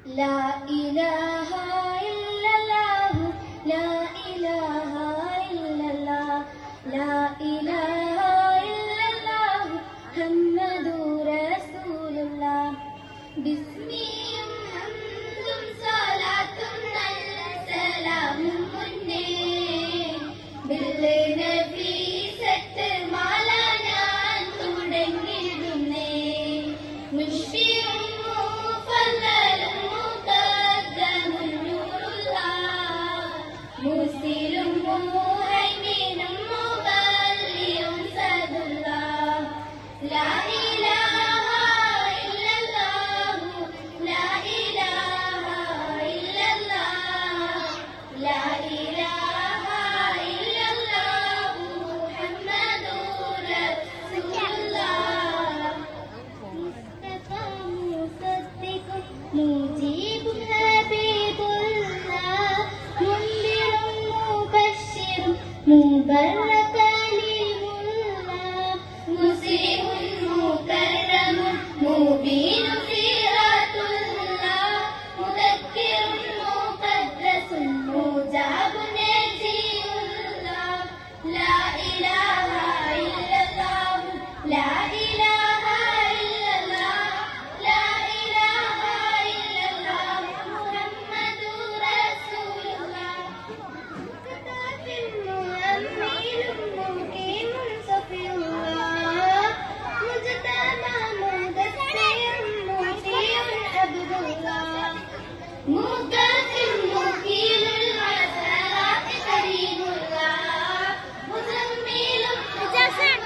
ലാ ഇലാഹ ഇല്ലല്ലാഹു ലാ ഇലാഹ ഇല്ലല്ലാഹ് ലാ ഇലാഹ ഇല്ലല്ലാഹു മുഹമ്മദുർ റസൂലുള്ളാഹ്. ബിസ്മിയും ഹംദും സ്വലാത്തും നല്ല സലാമും മുന്നേ ബില്ല് നഫീസത്ത് മാല ഞാൻ തുടങ്ങിടുന്നേ. മുഷ്ഫിയും മുഫദ്ദലും മുഖദ്ദമുൻ നൂറുല്ലാഹ് മുസ്തിലും മുഹൈമിനും മുബല്ലിയും സദുല്ലാഹ്. ലാ ഇലാഹ ഇല്ലല്ലാഹു ലാ ഇലാഹ ഇല്ലല്ലാഹ് ലാ ഇലാഹ ഇല്ലല്ലാഹു മുഹമ്മദുർ റസൂലുള്ളാഹ്. മുസ്തഫ മുസദ്ദിഖും മുജീബും ഹബീബുല്ലാഹ് മുൻദിറും മുബശ്ശിറും മുബറക് കലീമുല്ലാഹ് മുസ്ലിമുൻ മുകർരമുൻ മുബീനുൻ സിറാത്തുല്ലാഹ് മുദക്കിറുൻ മുഖദ്ദസുൻ മുജാബുൻ നജീയുല്ലാഹ്. ലാ ഇലാഹ ഇല്ലല്ലാഹു ലാ ഇലാഹ ഇല്ലല്ലാഹ് ലാ ഇലാഹ ഇല്ലല്ലാഹു മുഹമ്മദുർ റസൂലുള്ളാഹ്. മുഅമ്മിനും മുഖീമുൻ സഫിയുല്ലാഹ് മുജ്തബാ മുദസ്സിറും മുഹ്സിയുൻ അബ്ദുല്ലാഹ് മുഖദ്ദിം മുഖീലുൽ ഹസനാത്ത് കരീമുല്ലാഹ് മുസമ്മിലും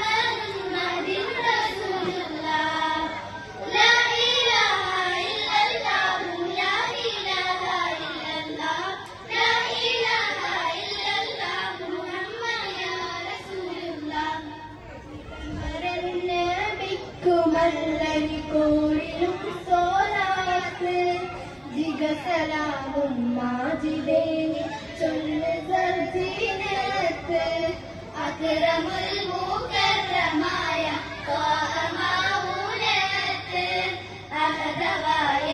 മുഹമ്മദുൻ റസൂലുള്ളാഹ്. ലാ ഇലാഹ ഇല്ലല്ലാഹു ലാ ഇലാഹ ഇല്ലല്ലാഹ് ലാ ഇലാഹ ഇല്ലല്ലാഹു മുഹമ്മദുർ റസൂലുള്ളാഹ്. നബിക്കുമല്ലരിക്കോളിലും സോലാത്ത് ജിഗസലാമും മാജിദേനി ചൊല്ല് സർജീനത്ത് അക്രമുൽ മുകർരമായ ത്വാഹ മാഊനത്ത് അഹദവായ